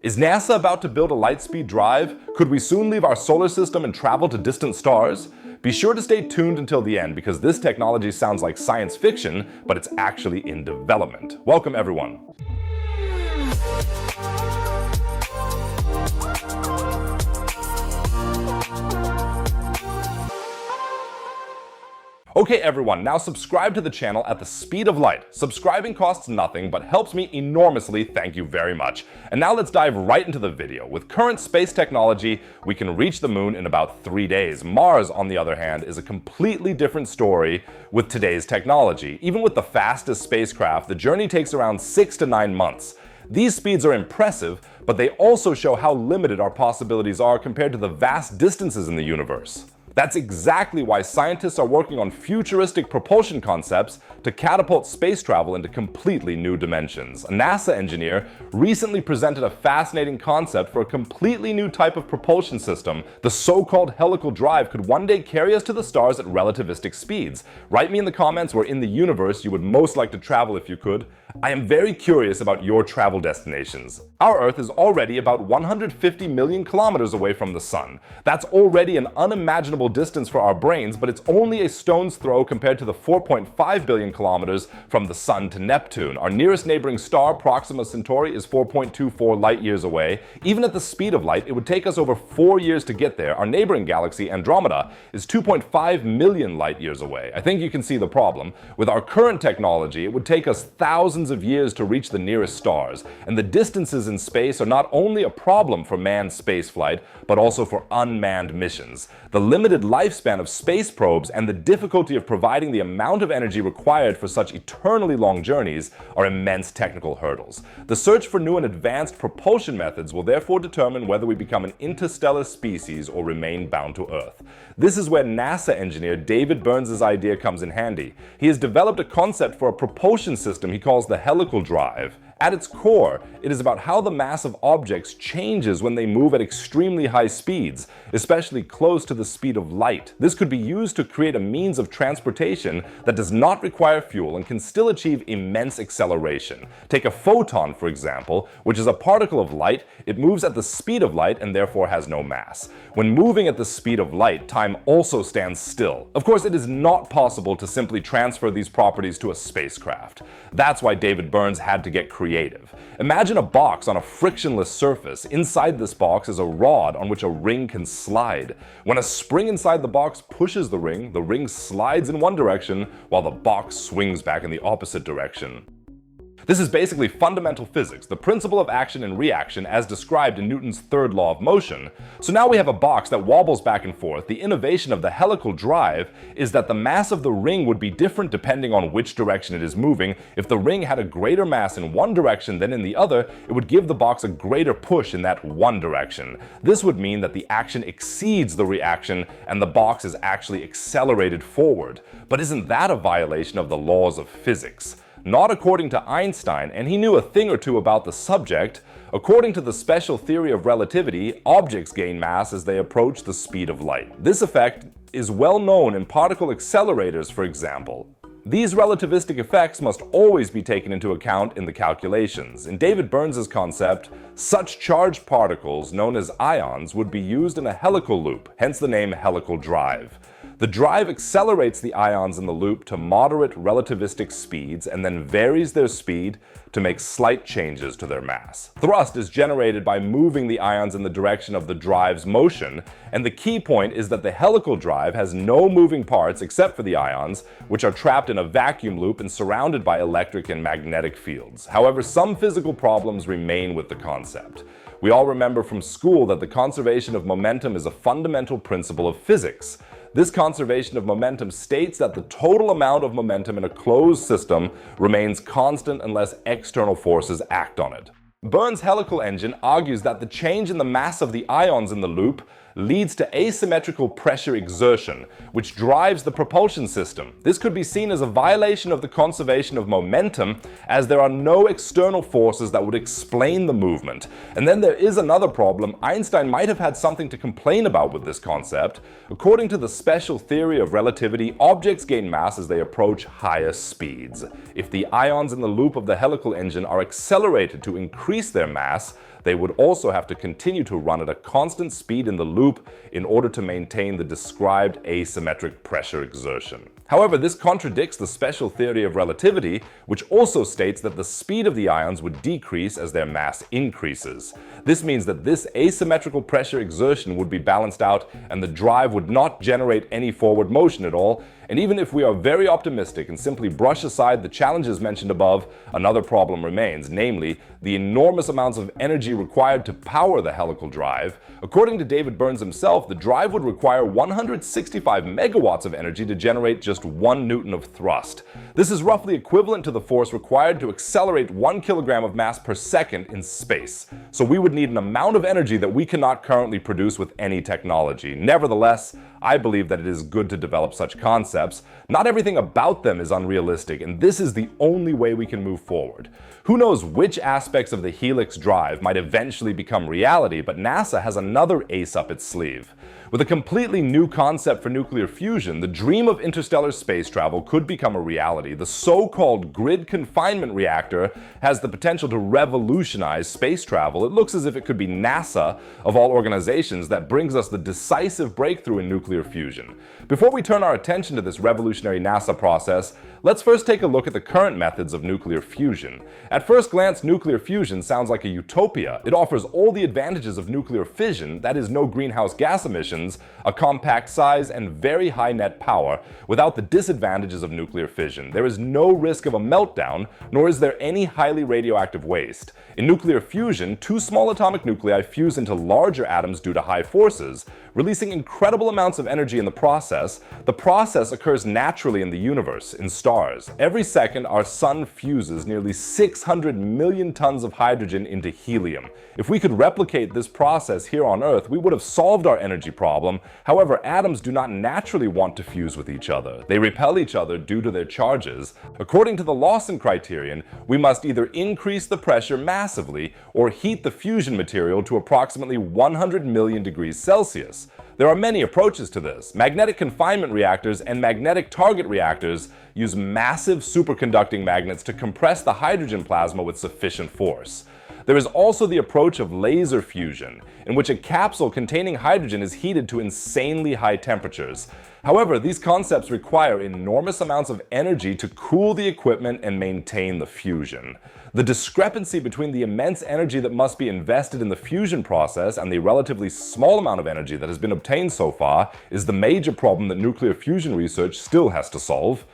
Is NASA about to build a light-speed drive? Could we soon leave our solar system and travel to distant stars? Be sure to stay tuned until the end because this technology sounds like science fiction, but it's actually in development. Welcome everyone. Okay everyone, now subscribe to the channel at the speed of light. Subscribing costs nothing but helps me enormously, thank you very much. And now let's dive right into the video. With current space technology, we can reach the moon in about 3 days. Mars, on the other hand, is a completely different story with today's technology. Even with the fastest spacecraft, the journey takes around 6 to 9 months. These speeds are impressive, but they also show how limited our possibilities are compared to the vast distances in the universe. That's exactly why scientists are working on futuristic propulsion concepts to catapult space travel into completely new dimensions. A NASA engineer recently presented a fascinating concept for a completely new type of propulsion system. The so-called helical drive could one day carry us to the stars at relativistic speeds. Write me in the comments where in the universe you would most like to travel if you could. I am very curious about your travel destinations. Our Earth is already about 150 million kilometers away from the Sun. That's already an unimaginable distance for our brains, but it's only a stone's throw compared to the 4.5 billion kilometers from the Sun to Neptune. Our nearest neighboring star, Proxima Centauri, is 4.24 light years away. Even at the speed of light, it would take us over 4 years to get there. Our neighboring galaxy, Andromeda, is 2.5 million light years away. I think you can see the problem. With our current technology, it would take us thousands of years to reach the nearest stars, and the distances in space are not only a problem for manned spaceflight, but also for unmanned missions. The limited lifespan of space probes and the difficulty of providing the amount of energy required for such eternally long journeys are immense technical hurdles. The search for new and advanced propulsion methods will therefore determine whether we become an interstellar species or remain bound to Earth. This is where NASA engineer David Burns' idea comes in handy. He has developed a concept for a propulsion system he calls the helical drive. At its core, it is about how the mass of objects changes when they move at extremely high speeds, especially close to the speed of light. This could be used to create a means of transportation that does not require fuel and can still achieve immense acceleration. Take a photon, for example, which is a particle of light. It moves at the speed of light and therefore has no mass. When moving at the speed of light, time also stands still. Of course, it is not possible to simply transfer these properties to a spacecraft. That's why David Burns had to get creative. Imagine a box on a frictionless surface. Inside this box is a rod on which a ring can slide. When a spring inside the box pushes the ring slides in one direction while the box swings back in the opposite direction. This is basically fundamental physics, the principle of action and reaction as described in Newton's third law of motion. So now we have a box that wobbles back and forth. The innovation of the helical drive is that the mass of the ring would be different depending on which direction it is moving. If the ring had a greater mass in one direction than in the other, it would give the box a greater push in that one direction. This would mean that the action exceeds the reaction and the box is actually accelerated forward. But isn't that a violation of the laws of physics? Not according to Einstein, and he knew a thing or two about the subject. According to the special theory of relativity, objects gain mass as they approach the speed of light. This effect is well known in particle accelerators, for example. These relativistic effects must always be taken into account in the calculations. In David Burns' concept, such charged particles, known as ions, would be used in a helical loop, hence the name helical drive. The drive accelerates the ions in the loop to moderate relativistic speeds and then varies their speed to make slight changes to their mass. Thrust is generated by moving the ions in the direction of the drive's motion, and the key point is that the helical drive has no moving parts except for the ions, which are trapped in a vacuum loop and surrounded by electric and magnetic fields. However, some physical problems remain with the concept. We all remember from school that the conservation of momentum is a fundamental principle of physics. This conservation of momentum states that the total amount of momentum in a closed system remains constant unless external forces act on it. Burns' helical engine argues that the change in the mass of the ions in the loop leads to asymmetrical pressure exertion, which drives the propulsion system. This could be seen as a violation of the conservation of momentum, as there are no external forces that would explain the movement. And then there is another problem. Einstein might have had something to complain about with this concept. According to the special theory of relativity, objects gain mass as they approach higher speeds. If the ions in the loop of the helical engine are accelerated to increase their mass, they would also have to continue to run at a constant speed in the loop in order to maintain the described asymmetric pressure exertion. However, this contradicts the special theory of relativity, which also states that the speed of the ions would decrease as their mass increases. This means that this asymmetrical pressure exertion would be balanced out and the drive would not generate any forward motion at all. And even if we are very optimistic and simply brush aside the challenges mentioned above, another problem remains, namely the enormous amounts of energy required to power the helical drive. According to David Burns himself, the drive would require 165 megawatts of energy to generate just 1 Newton of thrust. This is roughly equivalent to the force required to accelerate 1 kilogram of mass per second in space. So we would need an amount of energy that we cannot currently produce with any technology. Nevertheless, I believe that it is good to develop such concepts. Not everything about them is unrealistic, and this is the only way we can move forward. Who knows which aspects of the helix drive might eventually become reality, but NASA has another ace up its sleeve. With a completely new concept for nuclear fusion, the dream of interstellar space travel could become a reality. The so-called grid confinement reactor has the potential to revolutionize space travel. It looks as if it could be NASA, of all organizations, that brings us the decisive breakthrough in nuclear fusion. Before we turn our attention to this revolutionary NASA process, let's first take a look at the current methods of nuclear fusion. At first glance, nuclear fusion sounds like a utopia. It offers all the advantages of nuclear fission, that is, no greenhouse gas emissions, a compact size, and very high net power, without the disadvantages of nuclear fission. There is no risk of a meltdown, nor is there any highly radioactive waste. In nuclear fusion, 2 small atomic nuclei fuse into larger atoms due to high forces, releasing incredible amounts of energy in the process. The process occurs naturally in the universe, in stars. Every second, our sun fuses nearly 600 million tons of hydrogen into helium. If we could replicate this process here on Earth, we would have solved our energy problem. However, atoms do not naturally want to fuse with each other. They repel each other due to their charges. According to the Lawson criterion, we must either increase the pressure massively or heat the fusion material to approximately 100 million degrees Celsius. There are many approaches to this. Magnetic confinement reactors and magnetic target reactors use massive superconducting magnets to compress the hydrogen plasma with sufficient force. There is also the approach of laser fusion, in which a capsule containing hydrogen is heated to insanely high temperatures. However, these concepts require enormous amounts of energy to cool the equipment and maintain the fusion. The discrepancy between the immense energy that must be invested in the fusion process and the relatively small amount of energy that has been obtained so far is the major problem that nuclear fusion research still has to solve.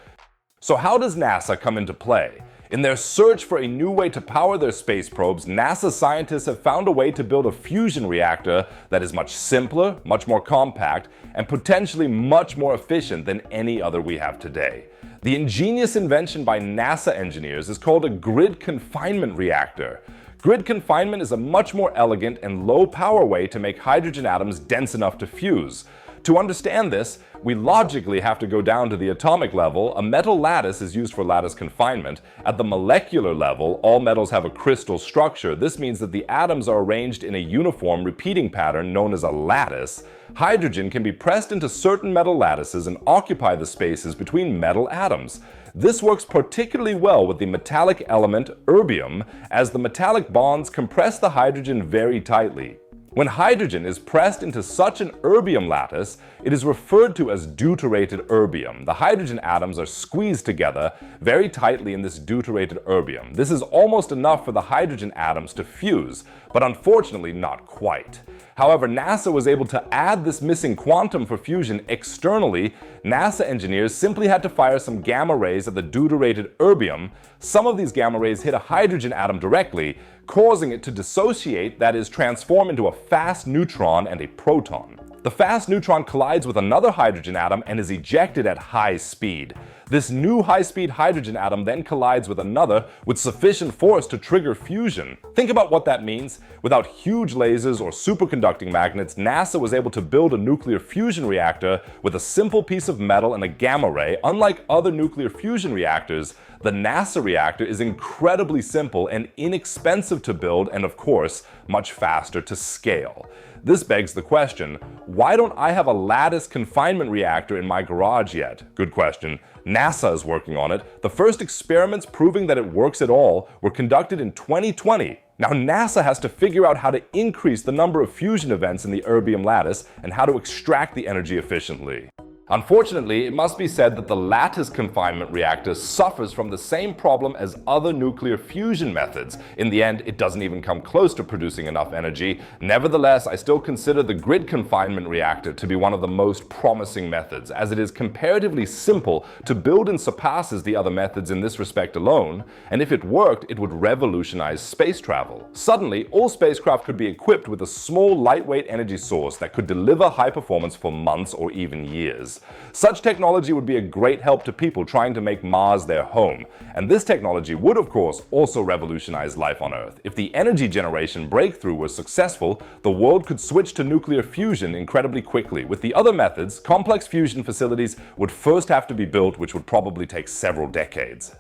So how does NASA come into play? In their search for a new way to power their space probes, NASA scientists have found a way to build a fusion reactor that is much simpler, much more compact, and potentially much more efficient than any other we have today. The ingenious invention by NASA engineers is called a grid confinement reactor. Grid confinement is a much more elegant and low-power way to make hydrogen atoms dense enough to fuse. To understand this, we logically have to go down to the atomic level. A metal lattice is used for lattice confinement. At the molecular level, all metals have a crystal structure. This means that the atoms are arranged in a uniform repeating pattern known as a lattice. Hydrogen can be pressed into certain metal lattices and occupy the spaces between metal atoms. This works particularly well with the metallic element erbium, as the metallic bonds compress the hydrogen very tightly. When hydrogen is pressed into such an erbium lattice, it is referred to as deuterated erbium. The hydrogen atoms are squeezed together very tightly in this deuterated erbium. This is almost enough for the hydrogen atoms to fuse, but unfortunately not quite. However, NASA was able to add this missing quantum for fusion externally. NASA engineers simply had to fire some gamma rays at the deuterated erbium. Some of these gamma rays hit a hydrogen atom directly, causing it to dissociate, that is, transform into a fast neutron and a proton. The fast neutron collides with another hydrogen atom and is ejected at high speed. This new high-speed hydrogen atom then collides with another with sufficient force to trigger fusion. Think about what that means. Without huge lasers or superconducting magnets, NASA was able to build a nuclear fusion reactor with a simple piece of metal and a gamma ray. Unlike other nuclear fusion reactors, the NASA reactor is incredibly simple and inexpensive to build, and of course, much faster to scale. This begs the question, why don't I have a lattice confinement reactor in my garage yet? Good question. NASA is working on it. The first experiments proving that it works at all were conducted in 2020. Now NASA has to figure out how to increase the number of fusion events in the erbium lattice and how to extract the energy efficiently. Unfortunately, it must be said that the lattice confinement reactor suffers from the same problem as other nuclear fusion methods. In the end, it doesn't even come close to producing enough energy. Nevertheless, I still consider the grid confinement reactor to be one of the most promising methods, as it is comparatively simple to build and surpasses the other methods in this respect alone, and if it worked, it would revolutionize space travel. Suddenly, all spacecraft could be equipped with a small, lightweight energy source that could deliver high performance for months or even years. Such technology would be a great help to people trying to make Mars their home, and this technology would of course also revolutionize life on Earth. If the energy generation breakthrough was successful, the world could switch to nuclear fusion incredibly quickly. With the other methods, complex fusion facilities would first have to be built, which would probably take several decades.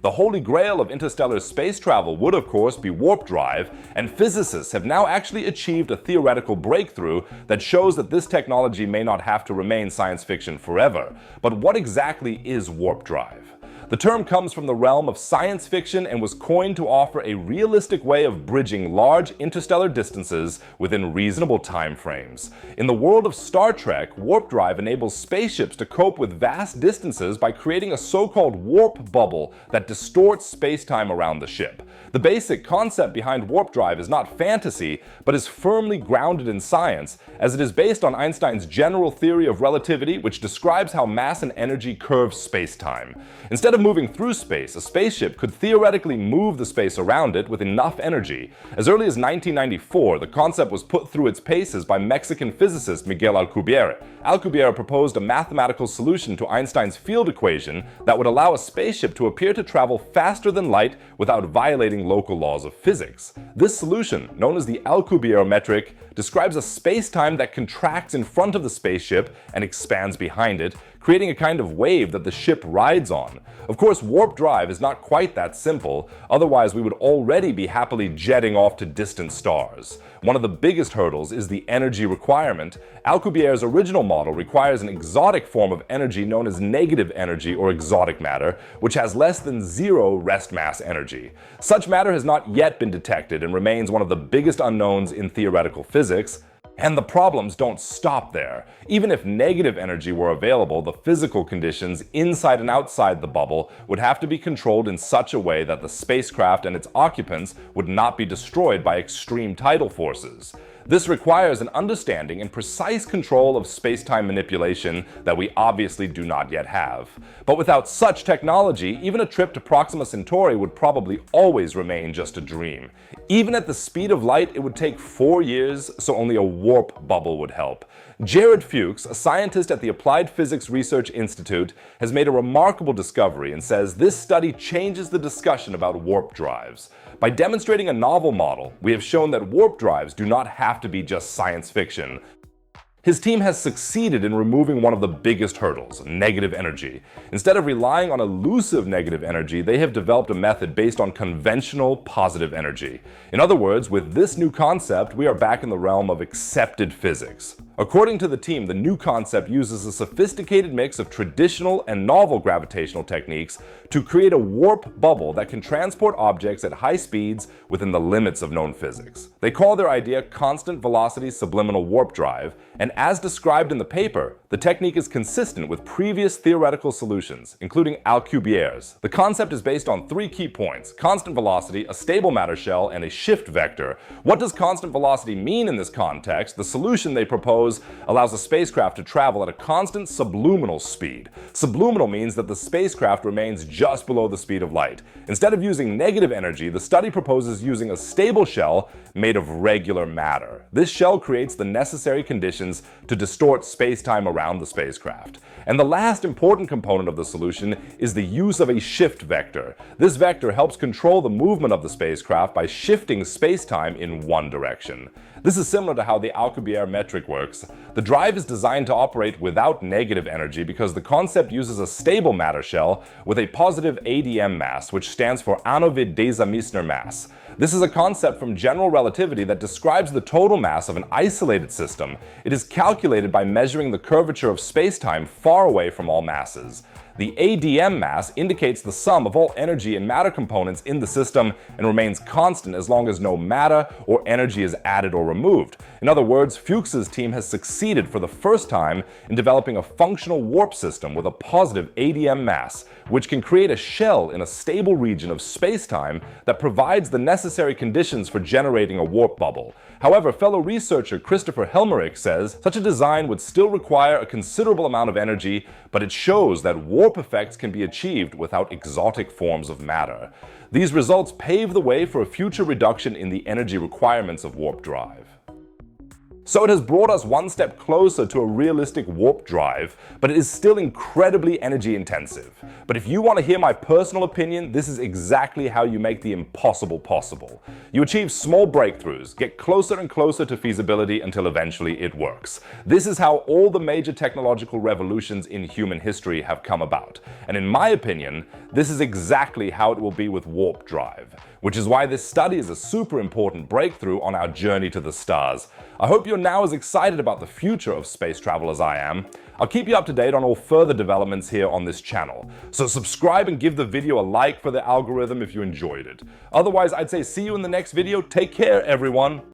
The holy grail of interstellar space travel would of course be warp drive, and physicists have now actually achieved a theoretical breakthrough that shows that this technology may not have to remain science fiction forever. But what exactly is warp drive? The term comes from the realm of science fiction and was coined to offer a realistic way of bridging large interstellar distances within reasonable time frames. In the world of Star Trek, warp drive enables spaceships to cope with vast distances by creating a so-called warp bubble that distorts space-time around the ship. The basic concept behind warp drive is not fantasy, but is firmly grounded in science, as it is based on Einstein's general theory of relativity, which describes how mass and energy curve space-time. Instead of moving through space, a spaceship could theoretically move the space around it with enough energy. As early as 1994, the concept was put through its paces by Mexican physicist Miguel Alcubierre. Alcubierre proposed a mathematical solution to Einstein's field equation that would allow a spaceship to appear to travel faster than light without violating local laws of physics. This solution, known as the Alcubierre metric, describes a space-time that contracts in front of the spaceship and expands behind it, creating a kind of wave that the ship rides on. Of course, warp drive is not quite that simple, otherwise we would already be happily jetting off to distant stars. One of the biggest hurdles is the energy requirement. Alcubierre's original model requires an exotic form of energy known as negative energy or exotic matter, which has less than zero rest mass energy. Such matter has not yet been detected and remains one of the biggest unknowns in theoretical physics. And the problems don't stop there. Even if negative energy were available, the physical conditions inside and outside the bubble would have to be controlled in such a way that the spacecraft and its occupants would not be destroyed by extreme tidal forces. This requires an understanding and precise control of space-time manipulation that we obviously do not yet have. But without such technology, even a trip to Proxima Centauri would probably always remain just a dream. Even at the speed of light, it would take 4 years, so only a warp bubble would help. Jared Fuchs, a scientist at the Applied Physics Research Institute, has made a remarkable discovery and says this study changes the discussion about warp drives. By demonstrating a novel model, we have shown that warp drives do not have to be just science fiction. His team has succeeded in removing one of the biggest hurdles, negative energy. Instead of relying on elusive negative energy, they have developed a method based on conventional positive energy. In other words, with this new concept, we are back in the realm of accepted physics. According to the team, the new concept uses a sophisticated mix of traditional and novel gravitational techniques to create a warp bubble that can transport objects at high speeds within the limits of known physics. They call their idea constant velocity subliminal warp drive, and as described in the paper, the technique is consistent with previous theoretical solutions, including Alcubierre's. The concept is based on 3 key points: constant velocity, a stable matter shell, and a shift vector. What does constant velocity mean in this context? The solution they propose allows a spacecraft to travel at a constant subliminal speed. Subliminal means that the spacecraft remains just below the speed of light. Instead of using negative energy, the study proposes using a stable shell made of regular matter. This shell creates the necessary conditions to distort space-time around the spacecraft. And the last important component of the solution is the use of a shift vector. This vector helps control the movement of the spacecraft by shifting space-time in one direction. This is similar to how the Alcubierre metric works. The drive is designed to operate without negative energy because the concept uses a stable matter shell with a positive ADM mass, which stands for Anovid Desaissner mass. This is a concept from general relativity that describes the total mass of an isolated system. It is calculated by measuring the curvature of space-time far away from all masses. The ADM mass indicates the sum of all energy and matter components in the system and remains constant as long as no matter or energy is added or removed. In other words, Fuchs's team has succeeded for the first time in developing a functional warp system with a positive ADM mass, which can create a shell in a stable region of space-time that provides the necessary conditions for generating a warp bubble. However, fellow researcher Christopher Helmerich says such a design would still require a considerable amount of energy, but it shows that warp effects can be achieved without exotic forms of matter. These results pave the way for a future reduction in the energy requirements of warp drive. So it has brought us one step closer to a realistic warp drive, but it is still incredibly energy intensive. But if you want to hear my personal opinion, this is exactly how you make the impossible possible. You achieve small breakthroughs, get closer and closer to feasibility until eventually it works. This is how all the major technological revolutions in human history have come about. And in my opinion, this is exactly how it will be with warp drive, which is why this study is a super important breakthrough on our journey to the stars. I hope you're now as excited about the future of space travel as I am. I'll keep you up to date on all further developments here on this channel. So subscribe and give the video a like for the algorithm if you enjoyed it. Otherwise, I'd say see you in the next video. Take care, everyone.